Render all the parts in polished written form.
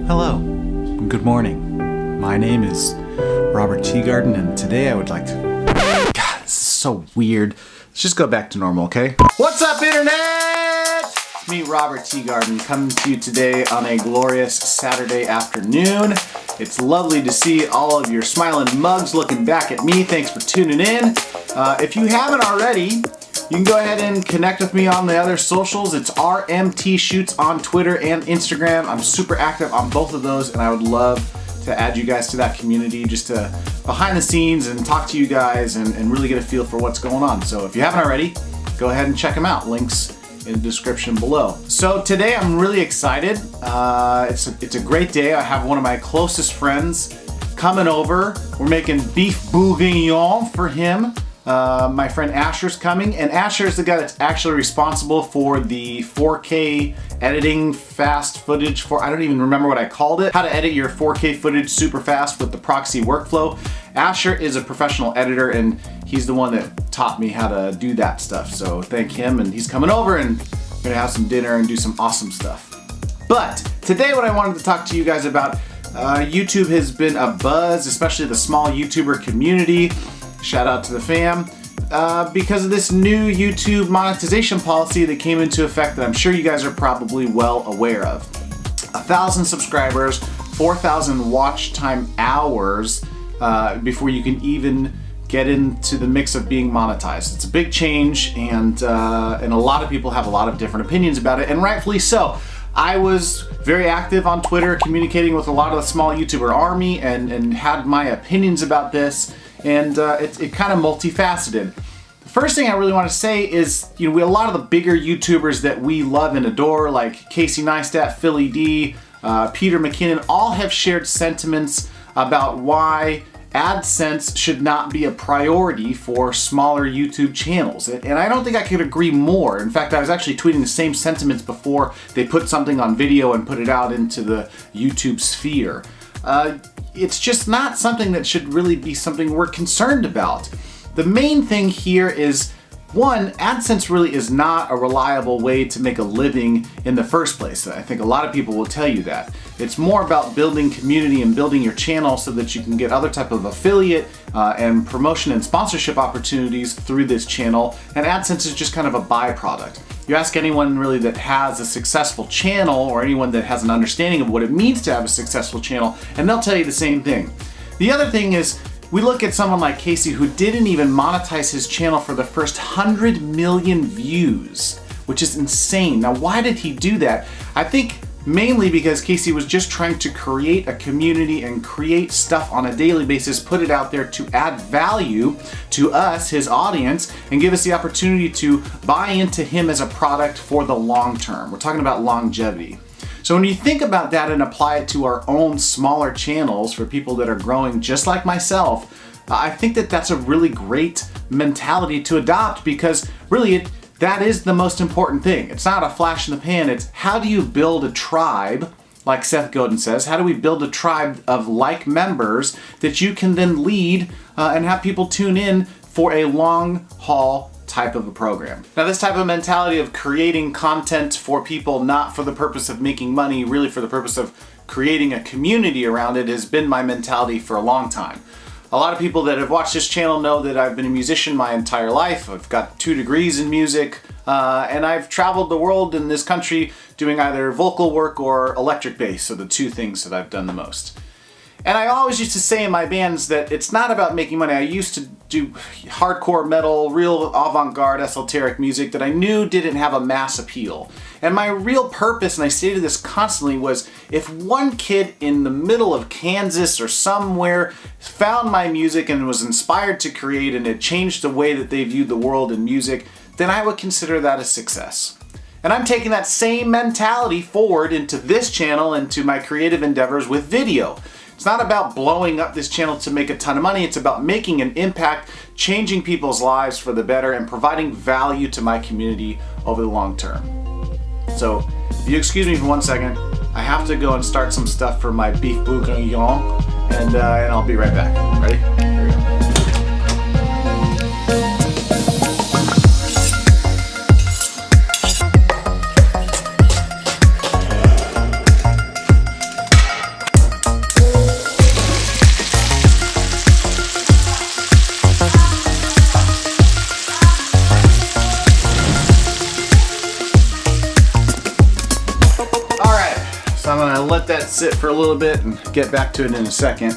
Hello, good morning. My name is Robert Teagarden, and today I would like to... God, this is so weird. Let's just go back to normal, okay? What's up, Internet? It's me, Robert Teagarden, coming to you today on a glorious Saturday afternoon. It's lovely to see all of your smiling mugs looking back at me. Thanks for tuning in. If you haven't already, you can go ahead and connect with me on the other socials. It's RMT Shoots on Twitter and Instagram. I'm super active on both of those, and I would love to add you guys to that community, just to behind the scenes and talk to you guys and really get a feel for what's going on. So if you haven't already, go ahead and check them out. Links in the description below. So today I'm really excited. It's a great day. I have one of my closest friends coming over. We're making beef bourguignon for him. My friend Asher's coming, and Asher is the guy that's actually responsible for the 4K editing fast footage for, I don't even remember what I called it, how to edit your 4K footage super fast with the proxy workflow. Asher is a professional editor, and he's the one that taught me how to do that stuff. So thank him, and he's coming over, and we're gonna have some dinner and do some awesome stuff. But today what I wanted to talk to you guys about, YouTube has been a buzz, especially the small YouTuber community. Shout out to the fam, because of this new YouTube monetization policy that came into effect that I'm sure you guys are probably well aware of. 1,000 subscribers, 4,000 watch time hours before you can even get into the mix of being monetized. It's a big change, and a lot of people have a lot of different opinions about it, and rightfully so. I was very active on Twitter, communicating with a lot of the small YouTuber army, and had my opinions about this. And it kind of multifaceted. The first thing I really want to say is, a lot of the bigger YouTubers that we love and adore, like Casey Neistat, Philly D, Peter McKinnon, all have shared sentiments about why AdSense should not be a priority for smaller YouTube channels. And I don't think I could agree more. In fact, I was actually tweeting the same sentiments before they put something on video and put it out into the YouTube sphere. It's just not something that should really be something we're concerned about. The main thing here is, one, AdSense really is not a reliable way to make a living in the first place. I think a lot of people will tell you that. It's more about building community and building your channel so that you can get other type of affiliate and promotion and sponsorship opportunities through this channel, and AdSense is just kind of a byproduct. You ask anyone really that has a successful channel, or anyone that has an understanding of what it means to have a successful channel, and they'll tell you the same thing. The other thing is, we look at someone like Casey, who didn't even monetize his channel for the first 100 million views, which is insane. Now, why did he do that? I think mainly because Casey was just trying to create a community and create stuff on a daily basis, put it out there to add value to us, his audience, and give us the opportunity to buy into him as a product for the long term. We're talking about longevity. So when you think about that and apply it to our own smaller channels for people that are growing just like myself, I think that that's a really great mentality to adopt, because really that is the most important thing. It's not a flash in the pan, it's how do you build a tribe, like Seth Godin says, how do we build a tribe of like members that you can then lead and have people tune in for a long haul type of a program. Now, this type of mentality of creating content for people not for the purpose of making money, really for the purpose of creating a community around it, has been my mentality for a long time. A lot of people that have watched this channel know that I've been a musician my entire life. I've got 2 degrees in music, and I've traveled the world in this country doing either vocal work or electric bass, so the 2 things that I've done the most. And I always used to say in my bands that it's not about making money. I used to do hardcore metal, real avant-garde, esoteric music that I knew didn't have a mass appeal. And my real purpose, and I stated this constantly, was if one kid in the middle of Kansas or somewhere found my music and was inspired to create, and it changed the way that they viewed the world and music, then I would consider that a success. And I'm taking that same mentality forward into this channel and to my creative endeavors with video. It's not about blowing up this channel to make a ton of money. It's about making an impact, changing people's lives for the better, and providing value to my community over the long term. So, if you excuse me for 1 second, I have to go and start some stuff for my beef bourguignon, and I'll be right back. Ready? Here we go. I'll let that sit for a little bit and get back to it in a second.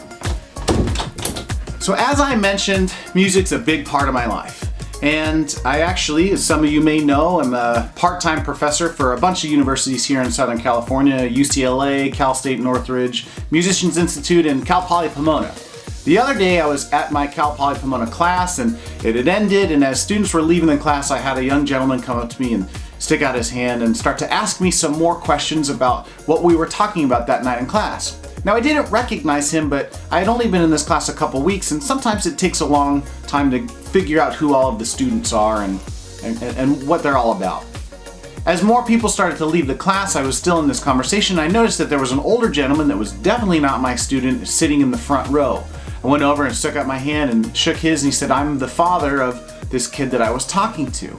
So as I mentioned, music's a big part of my life. And I actually, as some of you may know, I'm a part-time professor for a bunch of universities here in Southern California, UCLA, Cal State Northridge, Musicians Institute, and Cal Poly Pomona. The other day I was at my Cal Poly Pomona class and it had ended, and as students were leaving the class, I had a young gentleman come up to me and stick out his hand and start to ask me some more questions about what we were talking about that night in class. Now I didn't recognize him, but I had only been in this class a couple weeks, and sometimes it takes a long time to figure out who all of the students are and what they're all about. As more people started to leave the class, I was still in this conversation. I noticed that there was an older gentleman that was definitely not my student sitting in the front row. I went over and stuck out my hand and shook his, and he said, "I'm the father of this kid that I was talking to."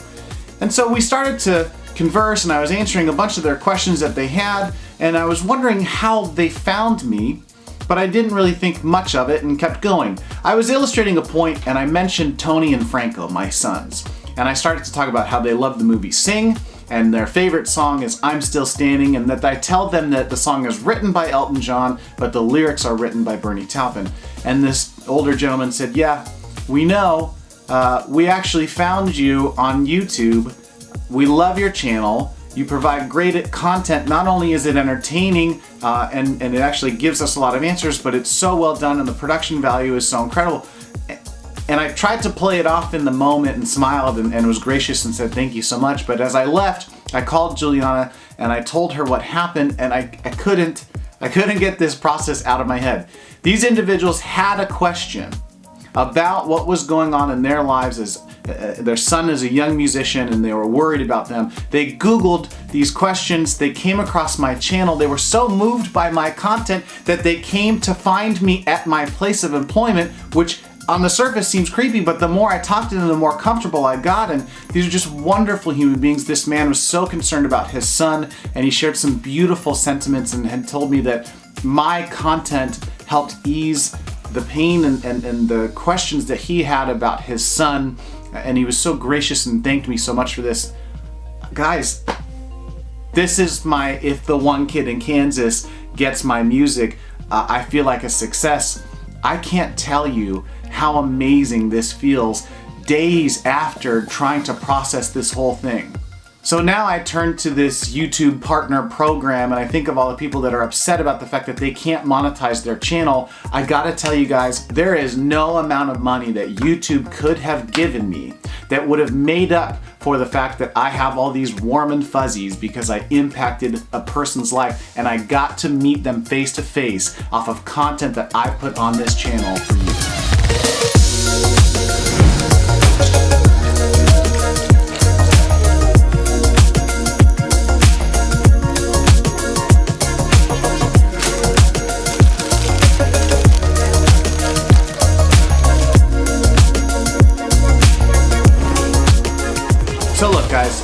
And so we started to converse, and I was answering a bunch of their questions that they had, and I was wondering how they found me, but I didn't really think much of it and kept going. I was illustrating a point, and I mentioned Tony and Franco, my sons, and I started to talk about how they love the movie Sing, and their favorite song is I'm Still Standing, and that I tell them that the song is written by Elton John, but the lyrics are written by Bernie Taupin. And this older gentleman said, "Yeah, we know. We actually found you on YouTube. We love your channel. You provide great content. Not only is it entertaining and it actually gives us a lot of answers, but it's so well done and the production value is so incredible." And I tried to play it off in the moment and smiled and was gracious and said thank you so much. But as I left, I called Juliana and I told her what happened, and I couldn't get this process out of my head. These individuals had a question about what was going on in their lives as their son is a young musician, and they were worried about them. They Googled these questions, they came across my channel, they were so moved by my content that they came to find me at my place of employment, which on the surface seems creepy, but the more I talked to them, the more comfortable I got, and these are just wonderful human beings. This man was so concerned about his son, and he shared some beautiful sentiments and had told me that my content helped ease the pain and the questions that he had about his son, and he was so gracious and thanked me so much for this. Guys, this is my, if the one kid in Kansas gets my music, I feel like a success. I can't tell you how amazing this feels days after trying to process this whole thing. So now I turn to this YouTube partner program, and I think of all the people that are upset about the fact that they can't monetize their channel. I gotta tell you guys, there is no amount of money that YouTube could have given me that would have made up for the fact that I have all these warm and fuzzies because I impacted a person's life and I got to meet them face to face off of content that I put on this channel for you. So look guys,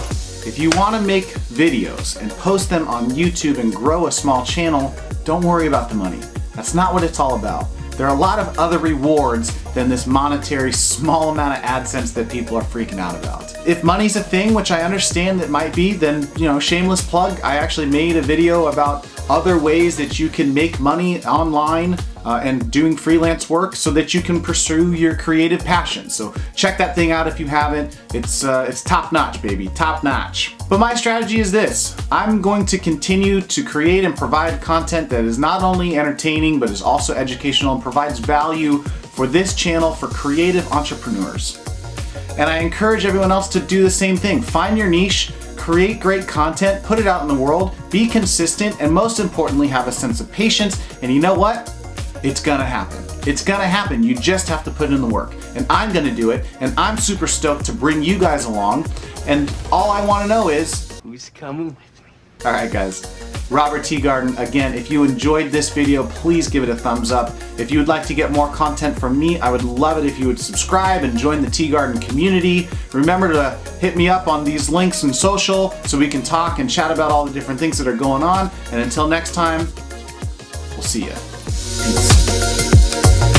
if you want to make videos and post them on YouTube and grow a small channel, don't worry about the money. That's not what it's all about. There are a lot of other rewards than this monetary small amount of AdSense that people are freaking out about. If money's a thing, which I understand it might be, then, you know, shameless plug, I actually made a video about other ways that you can make money online and doing freelance work so that you can pursue your creative passion. So check that thing out if you haven't. It's top notch, baby, top notch. But my strategy is this. I'm going to continue to create and provide content that is not only entertaining, but is also educational and provides value for this channel for creative entrepreneurs. And I encourage everyone else to do the same thing. Find your niche, create great content, put it out in the world, be consistent, and most importantly, have a sense of patience. And you know what? It's gonna happen. It's gonna happen. You just have to put in the work. And I'm gonna do it, and I'm super stoked to bring you guys along. And all I wanna know is, who's coming with me? All right, guys. Robert Teagarden, again, if you enjoyed this video, please give it a thumbs up. If you would like to get more content from me, I would love it if you would subscribe and join the Teagarden community. Remember to hit me up on these links in social so we can talk and chat about all the different things that are going on. And until next time, we'll see ya. Peace.